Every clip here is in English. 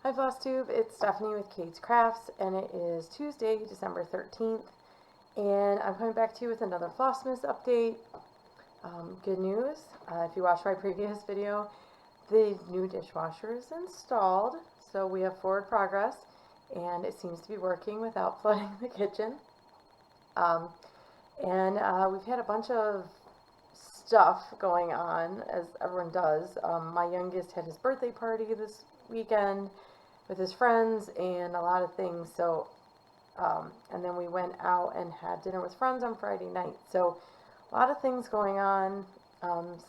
Hi FlossTube, it's Stephanie with Kate's Crafts, and it is Tuesday, December 13th, and I'm coming back to you with another Flossmas update. Good news, if you watched my previous video, the new dishwasher is installed, so we have forward progress, and it seems to be working without flooding the kitchen. We've had a bunch of stuff going on, as everyone does. My youngest had his birthday party this weekend with his friends and a lot of things, so and then we went out and had dinner with friends on Friday night, so a lot of things going on.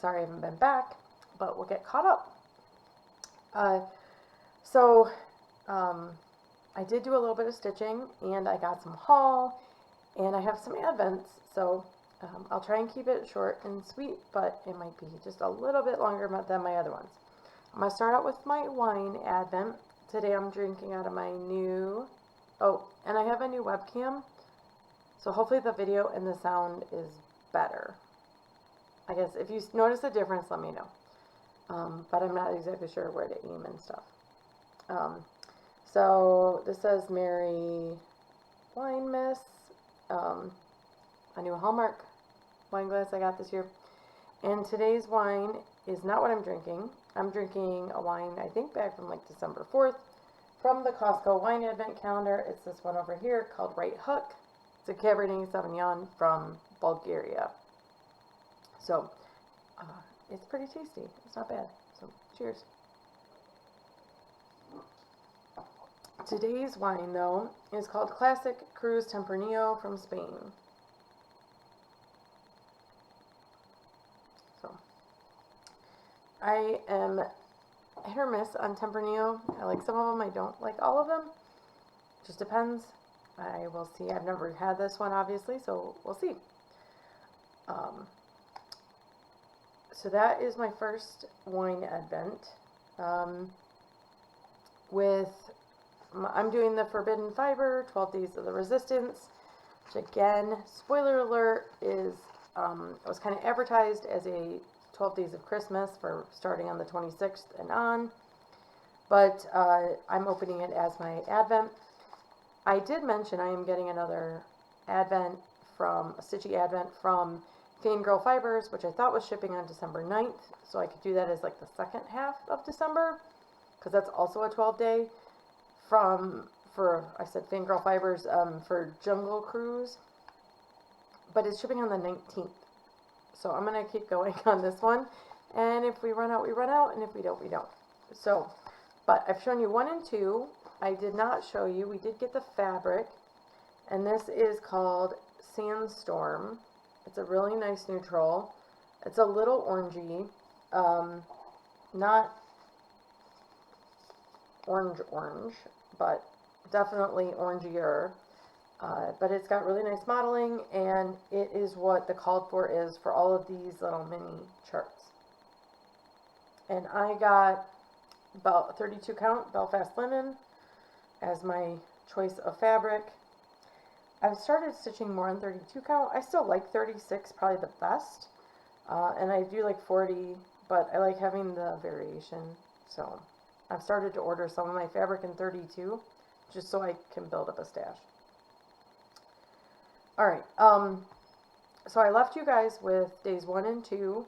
Sorry I haven't been back, but we'll get caught up. I did do a little bit of stitching, and I got some haul, and I have some advents, so I'll try and keep it short and sweet, but it might be just a little bit longer than my other ones. I'm going to start out with my wine advent. Today I'm drinking out of my new, and I have a new webcam, so hopefully the video and the sound is better. I guess if you notice a difference, let me know. But I'm not exactly sure where to aim and stuff. So this says Merry Wine Miss, a new Hallmark wine glass I got this year. And today's wine is not what I'm drinking. I'm drinking a wine, I think, back from like December 4th from the Costco wine advent calendar. It's this one over here called Right Hook. It's a Cabernet Sauvignon from Bulgaria. So it's pretty tasty. It's not bad. So cheers. Today's wine, though, is called Classic Cruz Tempranillo from Spain. So I am hit or miss on Tempranillo. I like some of them. I don't like all of them. Just depends. I will see. I've never had this one, obviously, so we'll see. So that is my first wine advent. I'm doing the Forbidden Fiber, 12 Days of the Resistance, which again, spoiler alert, is it was kind of advertised as a 12 Days of Christmas for starting on the 26th and on, but I'm opening it as my advent. I did mention I am getting another advent from a stitchy advent from Fangirl Fibers, which I thought was shipping on December 9th, so I could do that as like the second half of December, because that's also a 12-day I said Fangirl Fibers for Jungle Cruise, but it's shipping on the 19th. So I'm going to keep going on this one, and if we run out, we run out, and if we don't, we don't. So, but I've shown you 1 and 2. I did not show you, we did get the fabric, and this is called Sandstorm. It's a really nice neutral. It's a little orangey, not orange, but definitely orangier. But it's got really nice modeling, and it is what the called for is for all of these little mini charts. And I got about 32 count Belfast linen as my choice of fabric. I've started stitching more on 32 count. I still like 36 probably the best, and I do like 40, but I like having the variation. So I've started to order some of my fabric in 32 just so I can build up a stash. Alright, so I left you guys with days 1 and 2.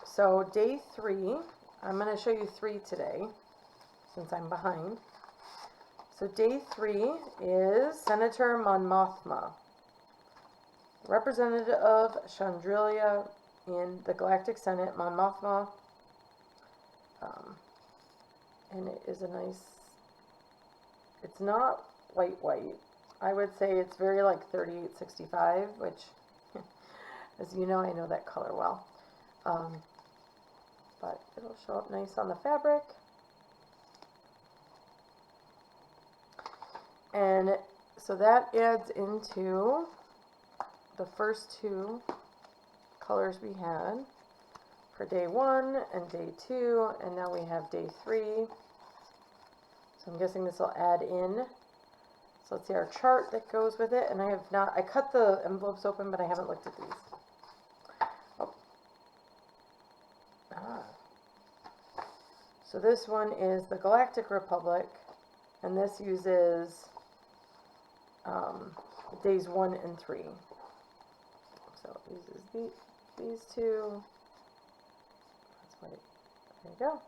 So day 3, I'm going to show you 3 today since I'm behind. So day 3 is Senator Mon Mothma, representative of Chandrilia in the Galactic Senate, Mon Mothma. And it is a nice, it's not white. I would say it's very like 3865, which, as you know, I know that color well. But it'll show up nice on the fabric. And so that adds into the first 2 colors we had for day 1 and day 2, and now we have day 3. So I'm guessing this will add in. So let's see our chart that goes with it, and I cut the envelopes open, but I haven't looked at these. So this one is the Galactic Republic, and this uses days 1 and 3. So it uses these two. That's what it, there you go.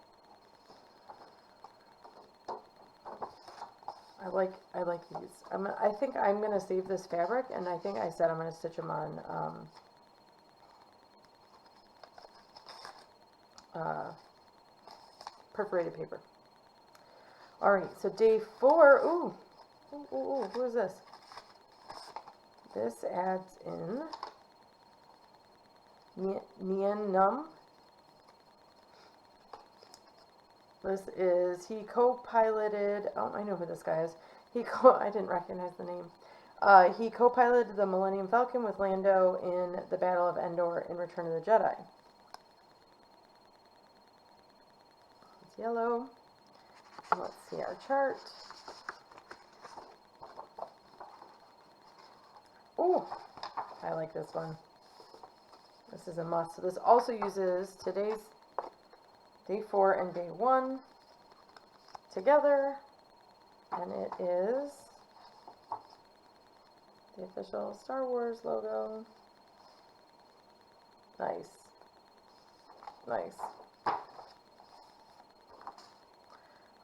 I like these. I think I'm gonna save this fabric, and I think I said I'm gonna stitch them on perforated paper. All right, so day 4. Ooh, who is this? This adds in Nien Num. This is, he co-piloted, oh, I know who this guy is. I didn't recognize the name. He co-piloted the Millennium Falcon with Lando in the Battle of Endor in Return of the Jedi. It's yellow. Let's see our chart. Oh, I like this one. This is a must. So this also uses today's day 4 and day 1 together, and it is the official Star Wars logo. Nice. Nice.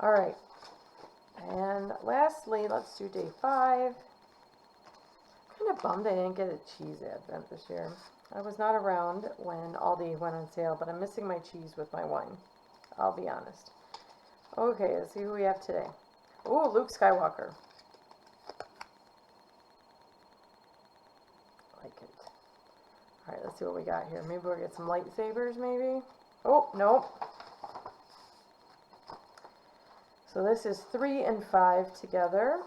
All right. And lastly, let's do day 5. Kind of bummed I didn't get a cheese advent this year. I was not around when Aldi went on sale, but I'm missing my cheese with my wine. I'll be honest. Okay, let's see who we have today. Ooh, Luke Skywalker. I like it. Alright, let's see what we got here. Maybe we'll get some lightsabers, maybe? Oh, nope. So this is 3 and 5 together.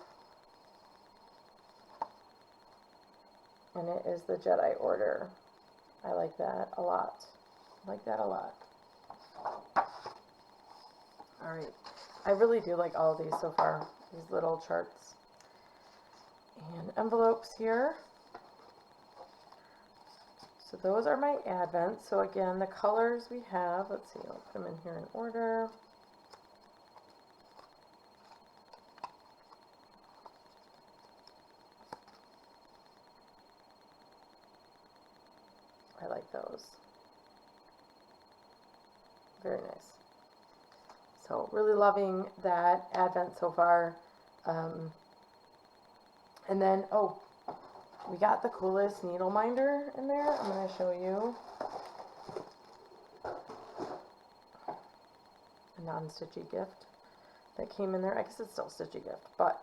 And it is the Jedi Order. I like that a lot. I like that a lot. Alright. I really do like all of these so far. These little charts. And envelopes here. So those are my advents. So again, the colors we have, let's see, I'll put them in here in order. I like those. Very nice. So really loving that advent so far. And then, oh, we got the coolest needle minder in there. I'm going to show you. A non-stitchy gift that came in there. I guess it's still a stitchy gift, but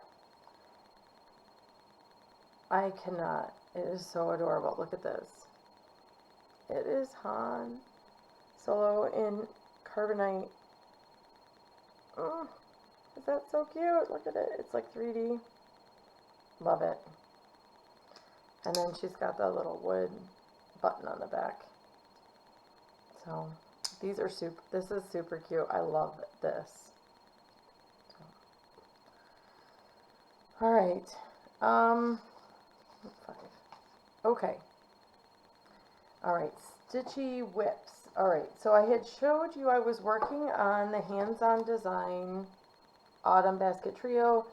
I cannot. It is so adorable. Look at this. It is Han Solo in carbonite. Oh, is that so cute? Look at it. It's like 3D. Love it. And then she's got the little wood button on the back. So these are super. This is super cute. I love this. So. All right. 5. Okay. All right. Stitchy whips. All right. So I had showed you I was working on the hands-on design autumn basket trio,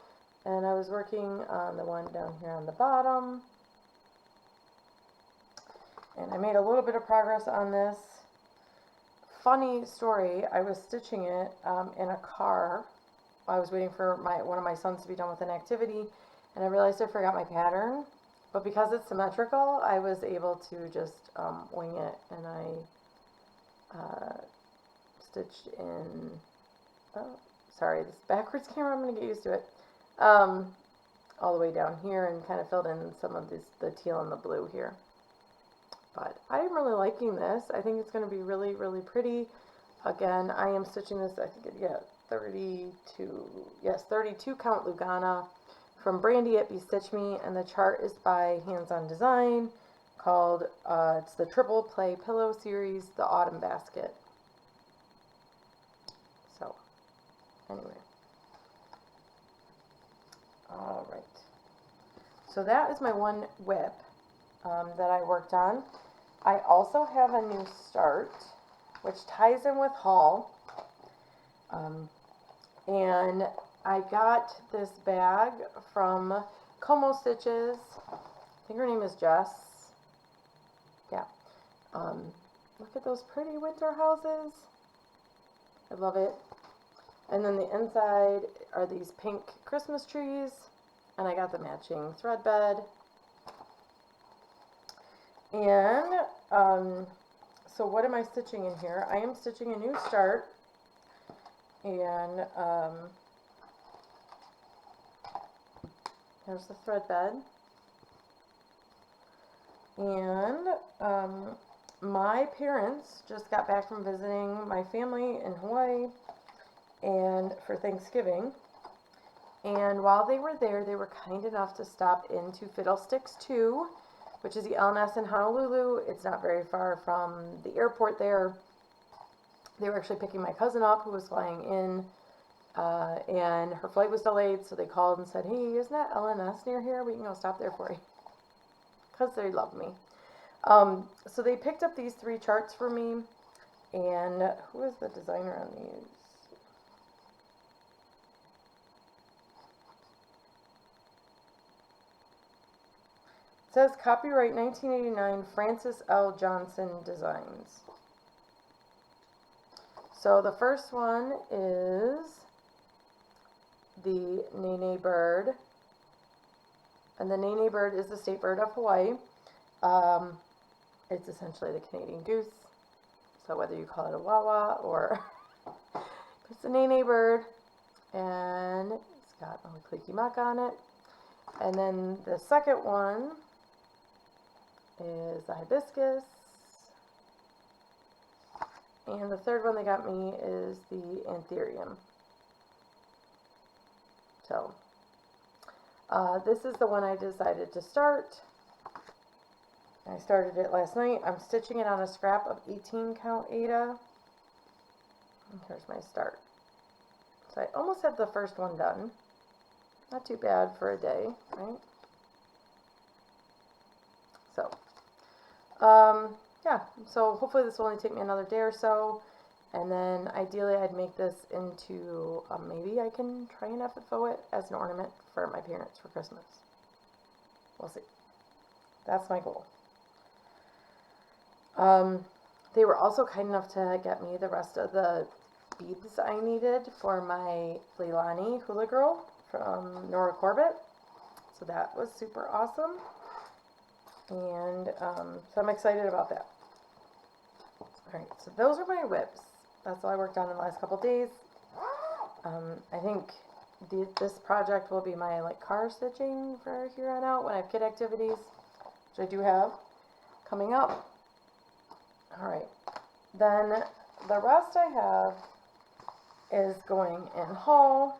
and I was working on the one down here on the bottom. And I made a little bit of progress on this. Funny story, I was stitching it in a car. I was waiting for one of my sons to be done with an activity, and I realized I forgot my pattern. But because it's symmetrical, I was able to just wing it, and I stitched in, oh, sorry, this backwards camera, I'm going to get used to it, all the way down here, and kind of filled in some of the teal and the blue here. But I'm really liking this. I think it's going to be really, really pretty. Again, I am stitching this, I think, yeah, 32 count Lugana from Brandy at Be Stitch Me, and the chart is by Hands On Design, called, it's the Triple Play Pillow Series, the Autumn Basket. So, anyway. All right. So that is my one whip that I worked on. I also have a new start, which ties in with haul. And I got this bag from Como Stitches. I think her name is Jess. Yeah. Look at those pretty winter houses. I love it. And then the inside are these pink Christmas trees. And I got the matching thread bed. And so what am I stitching in here? I am stitching a new start. And there's the thread bed. And my parents just got back from visiting my family in Hawaii and for Thanksgiving. And while they were there, they were kind enough to stop into Fiddlesticks 2, which is the LNS in Honolulu. It's not very far from the airport there. They were actually picking my cousin up who was flying in, and her flight was delayed, so they called and said, hey, isn't that LNS near here? We can go stop there for you. Because they love me. So they picked up these 3 charts for me, and who is the designer on these? It says copyright 1989 Francis L. Johnson Designs. So the first one is the Nene bird. And the Nene bird is the state bird of Hawaii. It's essentially the Canadian goose. So whether you call it a wawa or it's a Nene bird. And it's got a clicky muck on it. And then the second one is the hibiscus. And the third one they got me is the Antherium. So, this is the one I decided to start. I started it last night. I'm stitching it on a scrap of 18 count Aida. And here's my start. So I almost have the first one done. Not too bad for a day, right? So, yeah, so hopefully this will only take me another day or so, and then ideally I'd make this into, maybe I can try and FFO it as an ornament for my parents for Christmas. We'll see. That's my goal. They were also kind enough to get me the rest of the beads I needed for my Leilani Hula Girl from Nora Corbett, so that was super awesome. And so I'm excited about that. Alright, so those are my whips. That's all I worked on in the last couple days. I think this project will be my car stitching for here on out when I have kid activities, which I do have coming up. Alright, then the rest I have is going in haul.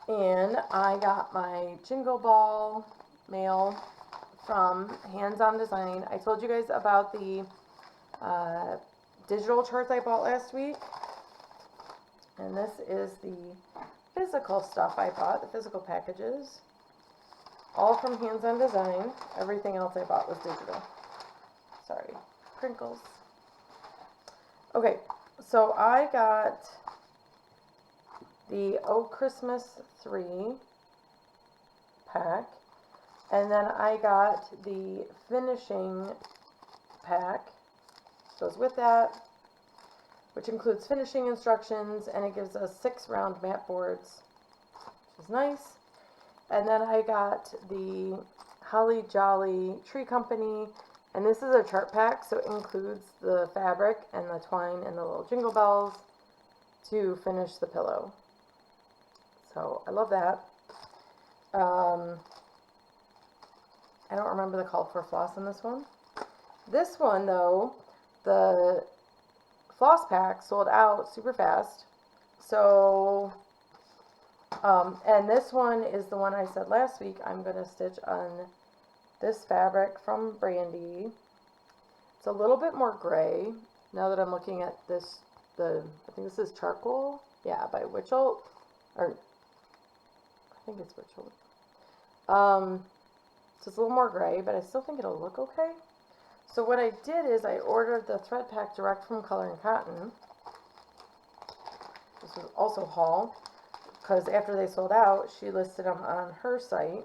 And I got my Jingle Ball mail from Hands On Design. I told you guys about the digital charts I bought last week. And this is the physical stuff I bought, the physical packages. All from Hands On Design. Everything else I bought was digital. Sorry, crinkles. Okay, so I got the Oh Christmas 3 pack. And then I got the finishing pack, goes with that, which includes finishing instructions, and it gives us 6 round mat boards, which is nice. And then I got the Holly Jolly Tree Company, and this is a chart pack, so it includes the fabric and the twine and the little jingle bells to finish the pillow. So I love that. I don't remember the call for floss in this one. This one, though, the floss pack sold out super fast. So, and this one is the one I said last week I'm going to stitch on this fabric from Brandy. It's a little bit more gray now that I'm looking at this. I think this is charcoal. Yeah, by Witchell. Or, I think it's Witchell. So it's a little more gray, but I still think it'll look okay. So what I did is I ordered the thread pack direct from Color and Cotton. This was also haul, because after they sold out, she listed them on her site.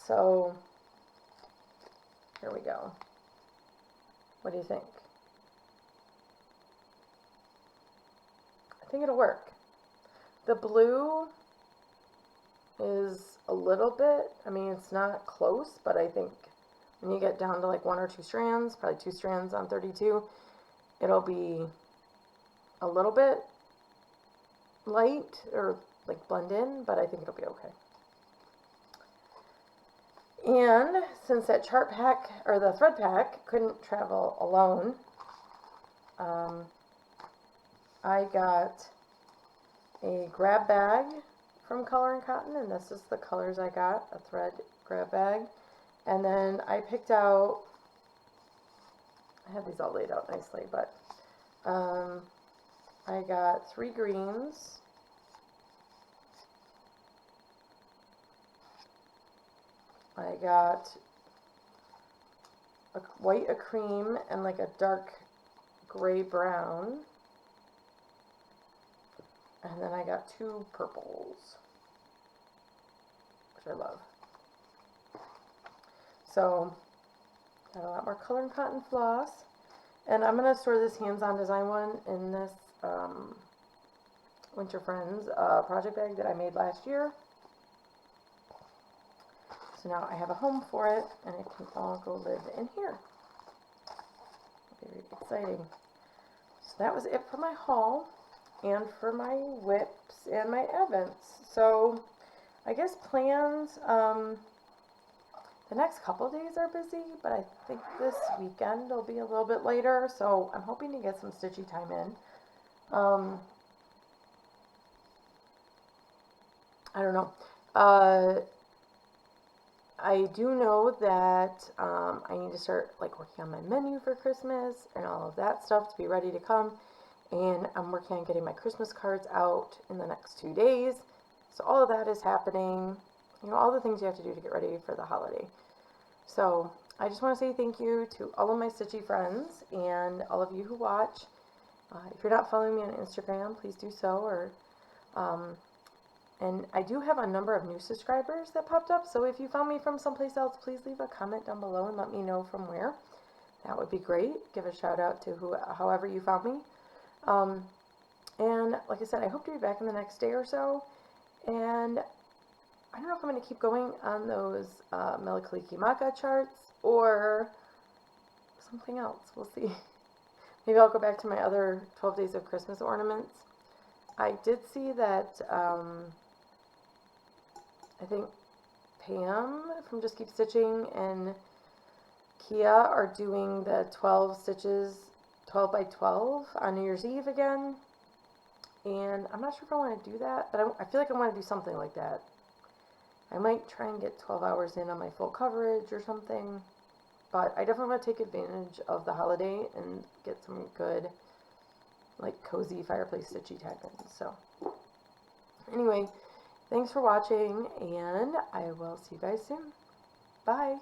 So, here we go. What do you think? I think it'll work. The blue is a little bit, I mean, it's not close, but I think when you get down to like 1 or 2 strands, probably 2 strands on 32, it'll be a little bit light or like blend in, but I think it'll be okay. And since that chart pack or the thread pack couldn't travel alone, I got a grab bag from Color and Cotton, and this is the colors I got, a thread grab bag. And then I picked out, I have these all laid out nicely, but I got 3 greens, I got a white, a cream, and like a dark gray brown. And then I got 2 purples, which I love. So, got a lot more Color and Cotton floss. And I'm going to store this hands-on design one in this Winter Friends project bag that I made last year. So now I have a home for it, and it can all go live in here. Very exciting. So that was it for my haul, and for my whips and my events. So I guess plans, the next couple of days are busy, but I think this weekend will be a little bit later, so I'm hoping to get some stitchy time in. I don't know. I do know that I need to start like working on my menu for Christmas and all of that stuff to be ready to come. And I'm working on getting my Christmas cards out in the next 2 days. So all of that is happening. You know, all the things you have to do to get ready for the holiday. So I just want to say thank you to all of my stitchy friends and all of you who watch. If you're not following me on Instagram, please do so. Or and I do have a number of new subscribers that popped up. So if you found me from someplace else, please leave a comment down below and let me know from where. That would be great. Give a shout out to however you found me. And like I said, I hope to be back in the next day or so. And I don't know if I'm going to keep going on those Mele Kalikimaka charts or something else. We'll see. Maybe I'll go back to my other 12 Days of Christmas ornaments. I did see that I think Pam from Just Keep Stitching and Kia are doing the 12 stitches 12 by 12 on New Year's Eve again, and I'm not sure if I want to do that, but I feel like I want to do something like that. I might try and get 12 hours in on my full coverage or something, but I definitely want to take advantage of the holiday and get some good, like, cozy fireplace stitchy time in. So anyway, thanks for watching, and I will see you guys soon. Bye.